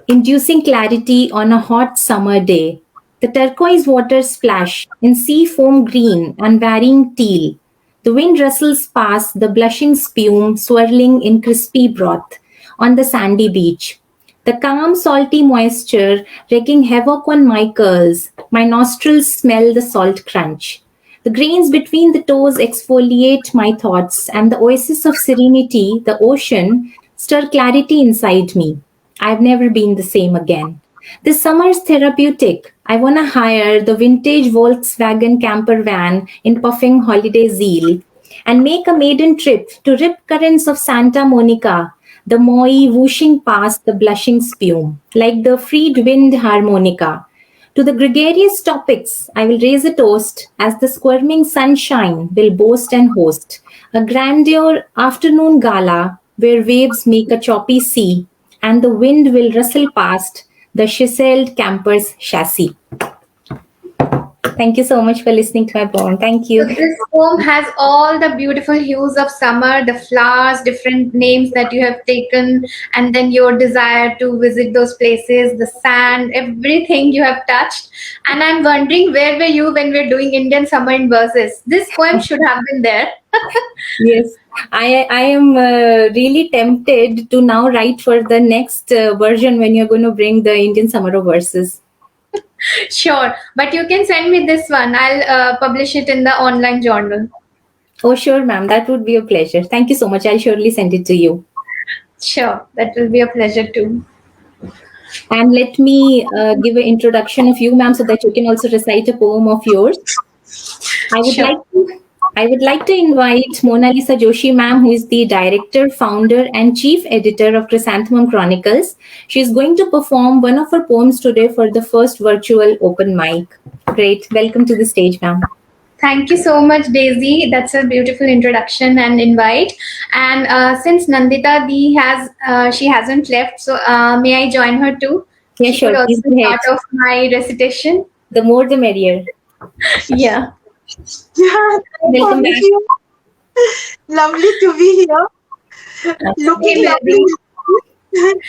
S1: inducing clarity on a hot summer day. The turquoise waters splash in sea foam green and varying teal. The wind rustles past the blushing spume swirling in crispy broth on the sandy beach. The calm, salty moisture wreaking havoc on my curls. My nostrils smell the salt crunch. The grains between the toes exfoliate my thoughts, and the oasis of serenity, the ocean, stir clarity inside me. I've never been the same again. This summer's therapeutic. I want to hire the vintage Volkswagen camper van in puffing holiday zeal and make a maiden trip to rip currents of Santa Monica, the Moai whooshing past the blushing spume, like the freed wind harmonica. To the gregarious topics, I will raise a toast as the squirming sunshine will boast and host a grandeur afternoon gala where waves make a choppy sea and the wind will rustle past the chiseled camper's chassis. Thank you so much for listening to my poem. Thank
S9: So
S1: you.
S9: this poem has all the beautiful hues of summer, the flowers, different names that you have taken, and then your desire to visit those places, the sand, everything you have touched. And I'm wondering, where were you when we're doing Indian summer in verses? This poem should have been there.
S1: Yes, I am really tempted to now write for the next version when you're going to bring the Indian summer of verses.
S9: Sure, but you can send me this one. I'll publish it in the online journal.
S1: Oh, sure, ma'am. That would be a pleasure. Thank you so much. I'll surely send it to you.
S9: Sure, that will be a pleasure too.
S1: And let me give an introduction of you, ma'am, so that you can also recite a poem of yours.
S9: Sure.
S1: I would like to invite Mona Lisa Joshi, ma'am, who is the director, founder, and chief editor of Chrysanthemum Chronicles. She is going to perform one of her poems today for the first virtual open mic. Great. Welcome to the stage, ma'am.
S9: Thank you so much, Daisy. That's a beautiful introduction and invite. And since Nandita Di she hasn't left, so may I join her too?
S1: Yeah,
S9: She
S1: sure.
S9: could also
S1: Please go
S9: be
S1: ahead.
S9: part of my recitation.
S1: The more the merrier.
S9: Yeah.
S6: Yeah,
S1: Welcome
S6: thank
S1: back.
S6: you. Lovely to be here. Looking lovely.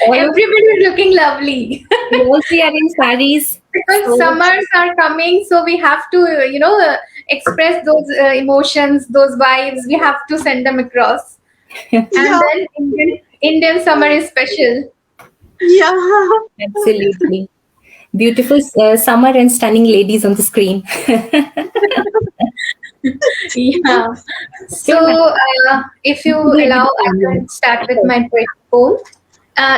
S9: Everybody is looking lovely.
S1: We also are in saris.
S9: Because
S1: So-
S9: summers are coming, so we have to, express those emotions, those vibes. We have to send them across. And
S6: Yeah,
S9: then Indian summer is special.
S6: yeah.
S1: Absolutely. Beautiful summer and stunning ladies on the screen.
S9: Yeah. So, if you allow, I will start with my poetry poem.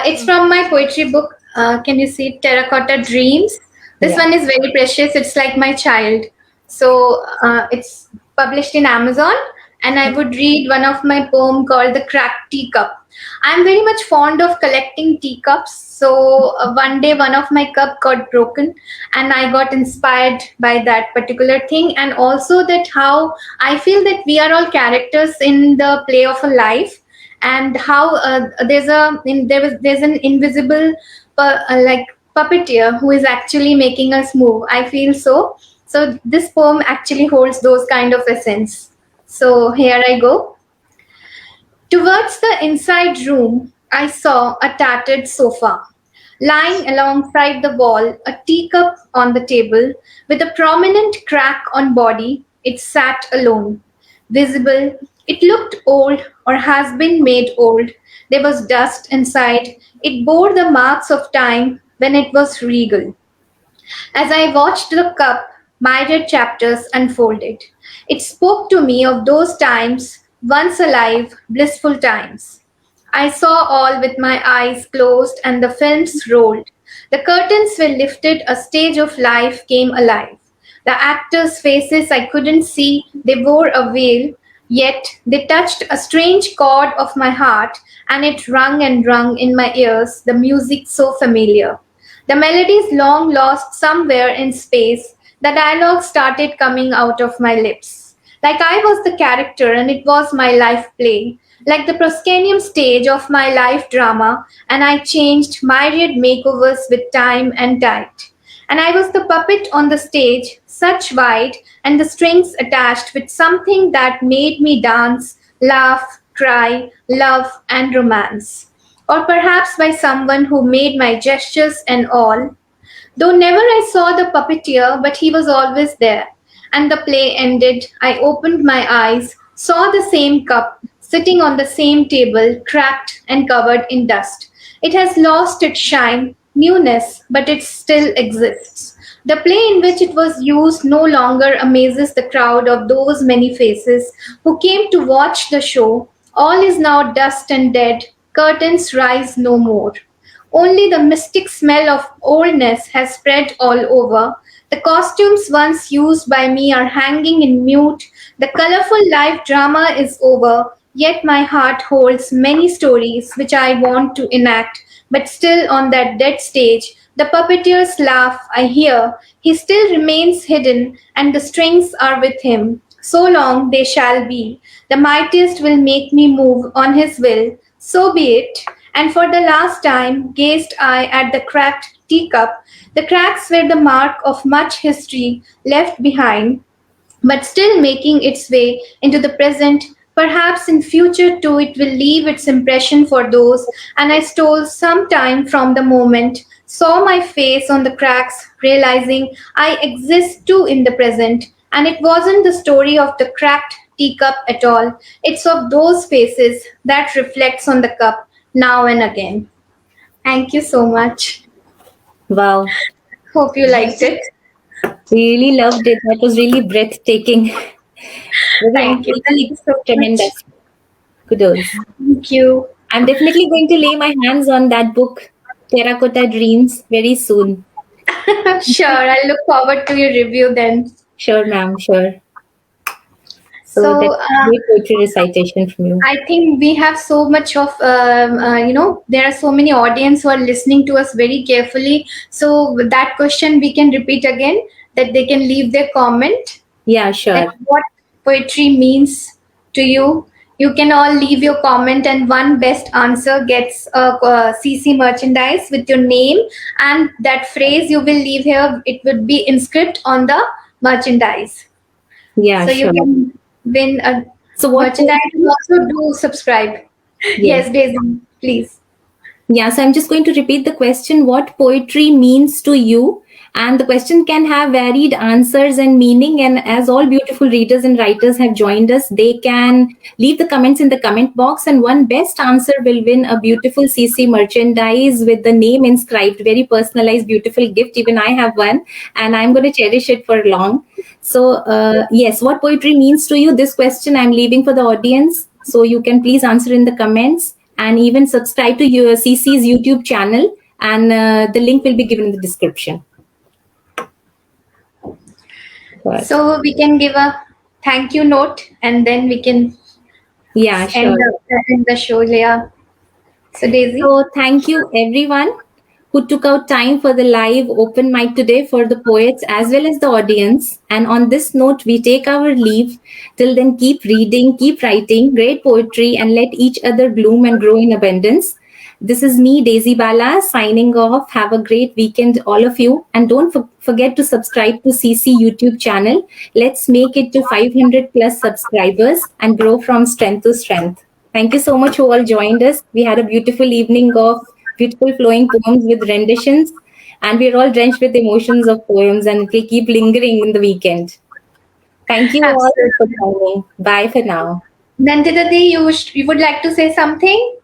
S9: It's from my poetry book. Can you see Terracotta Dreams? This
S1: Yeah.
S9: one is very precious. It's like my child. So, it's published in Amazon, and I would read one of my poem called The Cracked Teacup. I'm very much fond of collecting teacups. So one day one of my cup got broken and I got inspired by that particular thing, and also that how I feel that we are all characters in the play of a life, and how there's an invisible like puppeteer who is actually making us move. I feel so this poem actually holds those kind of essence. So here I go. Towards the inside room, I saw a tattered sofa. Lying alongside the wall, a teacup on the table, with a prominent crack on body, it sat alone. Visible, it looked old or has been made old. There was dust inside. It bore the marks of time when it was regal. As I watched the cup, myriad chapters unfolded. It spoke to me of those times, once alive, blissful times. I saw all with my eyes closed and the films rolled. The curtains were lifted, a stage of life came alive. The actors' faces I couldn't see, they wore a veil, yet they touched a strange chord of my heart, and it rung and rung in my ears, the music so familiar. The melodies long lost somewhere in space, the dialogue started coming out of my lips. Like I was the character and it was my life play, like the proscenium stage of my life drama, and I changed myriad makeovers with time and tide. And I was the puppet on the stage, such wide, and the strings attached with something that made me dance, laugh, cry, love, and romance. Or perhaps by someone who made my gestures and all. Though never I saw the puppeteer, but he was always there. And the play ended. I opened my eyes, saw the same cup sitting on the same table, cracked and covered in dust. It has lost its shine, newness, but it still exists. The play in which it was used no longer amazes the crowd of those many faces who came to watch the show. All is now dust and dead, curtains rise no more. Only the mystic smell of oldness has spread all over. The costumes once used by me are hanging in mute. The colorful live drama is over. Yet my heart holds many stories which I want to enact, but still on that dead stage, the puppeteer's laugh I hear. He still remains hidden, and the strings are with him. So long they shall be. The mightiest will make me move on his will. So be it. And for the last time gazed I at the cracked teacup. The cracks were the mark of much history left behind, but still making its way into the present. Perhaps in future too it will leave its impression for those, and I stole some time from the moment, saw my face on the cracks, realizing I exist too in the present. And it wasn't the story of the cracked teacup at all. It's of those faces that reflects on the cup now and again. Thank you so much.
S1: Wow.
S9: Hope you liked it.
S1: Really loved it. That was really breathtaking.
S9: Thank you. Thank you so much.
S1: Tremendous. Kudos.
S9: Thank you.
S1: I'm definitely going to lay my hands on that book, Terracotta Dreams, very soon.
S9: Sure, I'll look forward to your review then.
S1: Sure, ma'am, sure.
S9: So,
S1: that's a great poetry recitation from you.
S9: I think we have so much of, there are so many audience who are listening to us very carefully. So that question we can repeat again, that they can leave their comment.
S1: Yeah, sure.
S9: That what poetry means to you. You can all leave your comment, and one best answer gets a CC merchandise with your name, and that phrase you will leave here, it would be inscript on the merchandise.
S1: Yeah,
S9: So
S1: sure.
S9: you can win a
S1: So what
S9: merchandise. And also do subscribe. Yes, Daisy, please.
S1: Yeah, so I'm just going to repeat the question, what poetry means to you? And the question can have varied answers and meaning. And as all beautiful readers and writers have joined us, they can leave the comments in the comment box. And one best answer will win a beautiful CC merchandise with the name inscribed, very personalized, beautiful gift. Even I have one, and I'm going to cherish it for long. So yes, what poetry means to you? This question I'm leaving for the audience. So you can please answer in the comments, and even subscribe to your CC's YouTube channel, and the link will be given in the description.
S9: So we can give a thank you note, and then we can end the show, Leah. So Daisy.
S1: So thank you everyone who took out time for the live open mic today, for the poets as well as the audience. And on this note, we take our leave. Till then, keep reading, keep writing great poetry, and let each other bloom and grow in abundance. This is me, Daisy Bala, signing off. Have a great weekend, all of you. And don't forget to subscribe to CC YouTube channel. Let's make it to 500 plus subscribers and grow from strength to strength. Thank you so much who all joined us. We had a beautiful evening of beautiful flowing poems with renditions, and we're all drenched with emotions of poems, and it will keep lingering in the weekend. Thank you all for joining. Bye for now.
S9: Nandita Di, you would like to say something?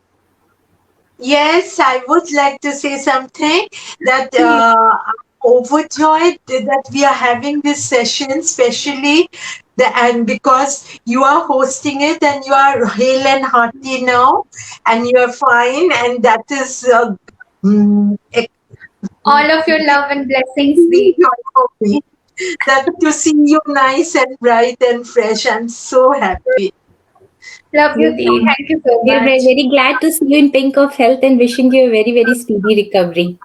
S6: Yes, I would like to say something, that I'm overjoyed that we are having this session, especially and because you are hosting it and you are hale and hearty now, and you are fine, and that is
S9: all of your love and blessings.
S6: That to see you nice and bright and fresh, I'm so happy.
S9: Love you, Dee. Thank you so much.
S1: We're very glad to see you in pink of health, and wishing you a very, very speedy recovery.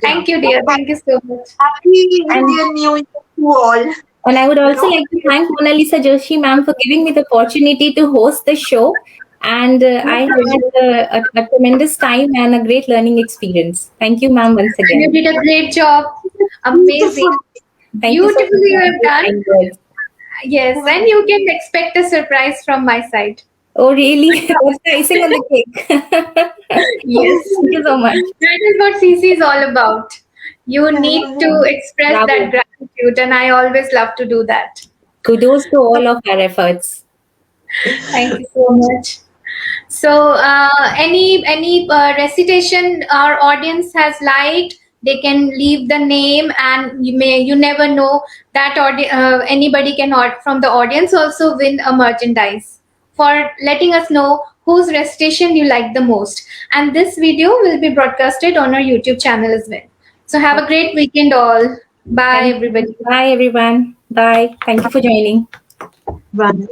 S9: Thank you, dear. Thank you so much.
S6: Happy Indian New Year to all.
S1: And I would also like to thank Mona Lisa Joshi ma'am for giving me the opportunity to host the show. And I had a tremendous time and a great learning experience. Thank you, ma'am, once again.
S9: You did a great job. Amazing. Beautifully you have done. Yes, and you can expect a surprise from my side.
S1: Oh, really? That's the icing on the cake.
S9: Yes.
S1: Thank you so much.
S9: That is what CC is all about. You need to express that gratitude, and I always love to do that.
S1: Kudos to all of our efforts.
S9: Thank you so much. So any recitation our audience has liked, they can leave the name, and you never know that anybody can from the audience also win a merchandise for letting us know whose recitation you like the most. And this video will be broadcasted on our YouTube channel as well. So have a great weekend all. Bye everybody.
S1: Bye, everyone. Bye. Thank you for joining.
S6: Bye.